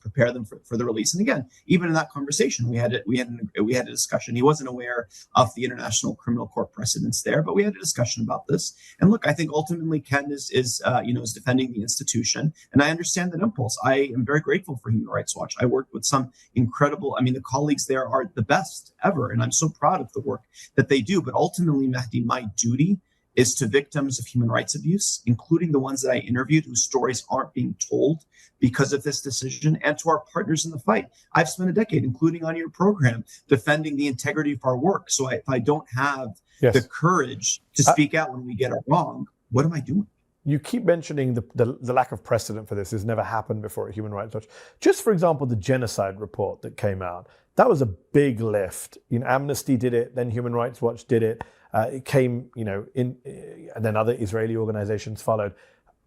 prepare them for the release. And again, even in that conversation, we had a discussion. He wasn't aware of the International Criminal Court precedents there, but we had a discussion about this. And look, I think ultimately Ken is defending the institution, and I understand that impulse. I am very grateful for Human Rights Watch. I worked with some incredible. The colleagues there are the best ever, and I'm so proud of the work that they do. But ultimately, Mehdi, my duty is to victims of human rights abuse, including the ones that I interviewed whose stories aren't being told because of this decision, and to our partners in the fight. I've spent a decade, including on your program, defending the integrity of our work. So if I don't have the courage to speak out when we get it wrong, what am I doing? You keep mentioning the lack of precedent for this. Has never happened before at Human Rights Watch. Just for example, the genocide report that came out, that was a big lift. Amnesty did it, then Human Rights Watch did it. It came, and then other Israeli organizations followed.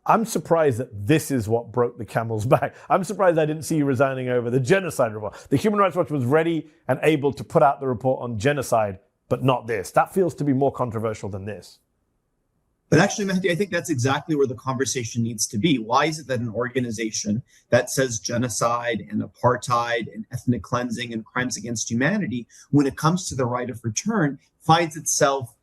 I'm surprised that this is what broke the camel's back. I'm surprised I didn't see you resigning over the genocide report. The Human Rights Watch was ready and able to put out the report on genocide, but not this. That feels to be more controversial than this. But actually, Mehdi, I think that's exactly where the conversation needs to be. Why is it that an organization that says genocide and apartheid and ethnic cleansing and crimes against humanity, when it comes to the right of return, finds itself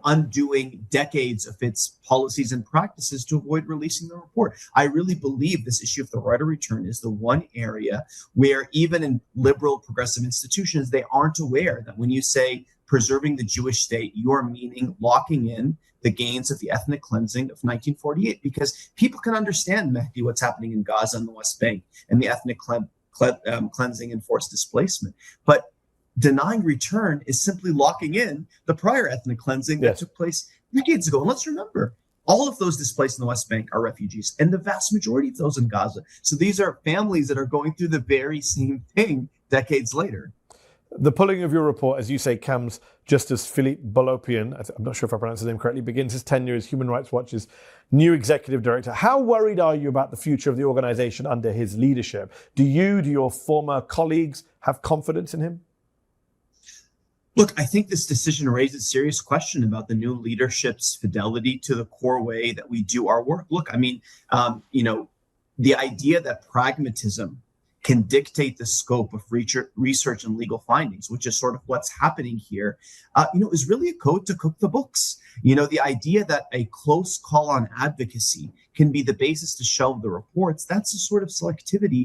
undoing decades of its policies and practices to avoid releasing the report? I really believe this issue of the right of return is the one area where even in liberal progressive institutions, they aren't aware that when you say preserving the Jewish state, you're meaning locking in the gains of the ethnic cleansing of 1948, because people can understand, Mehdi, what's happening in Gaza and the West Bank and the ethnic cleansing and forced displacement. But denying return is simply locking in the prior ethnic cleansing that took place decades ago. And let's remember, all of those displaced in the West Bank are refugees, and the vast majority of those in Gaza. So these are families that are going through the very same thing decades later. The pulling of your report, as you say, comes just as Philippe Bolopian, I'm not sure if I pronounced his name correctly, begins his tenure as Human Rights Watch's new executive director. How worried are you about the future of the organization under his leadership? Do your former colleagues have confidence in him? Look, I think this decision raises serious question about the new leadership's fidelity to the core way that we do our work. Look, the idea that pragmatism can dictate the scope of research and legal findings, which is sort of what's happening here, is really a code to cook the books. The idea that a close call on advocacy can be the basis to shelve the reports, that's the sort of selectivity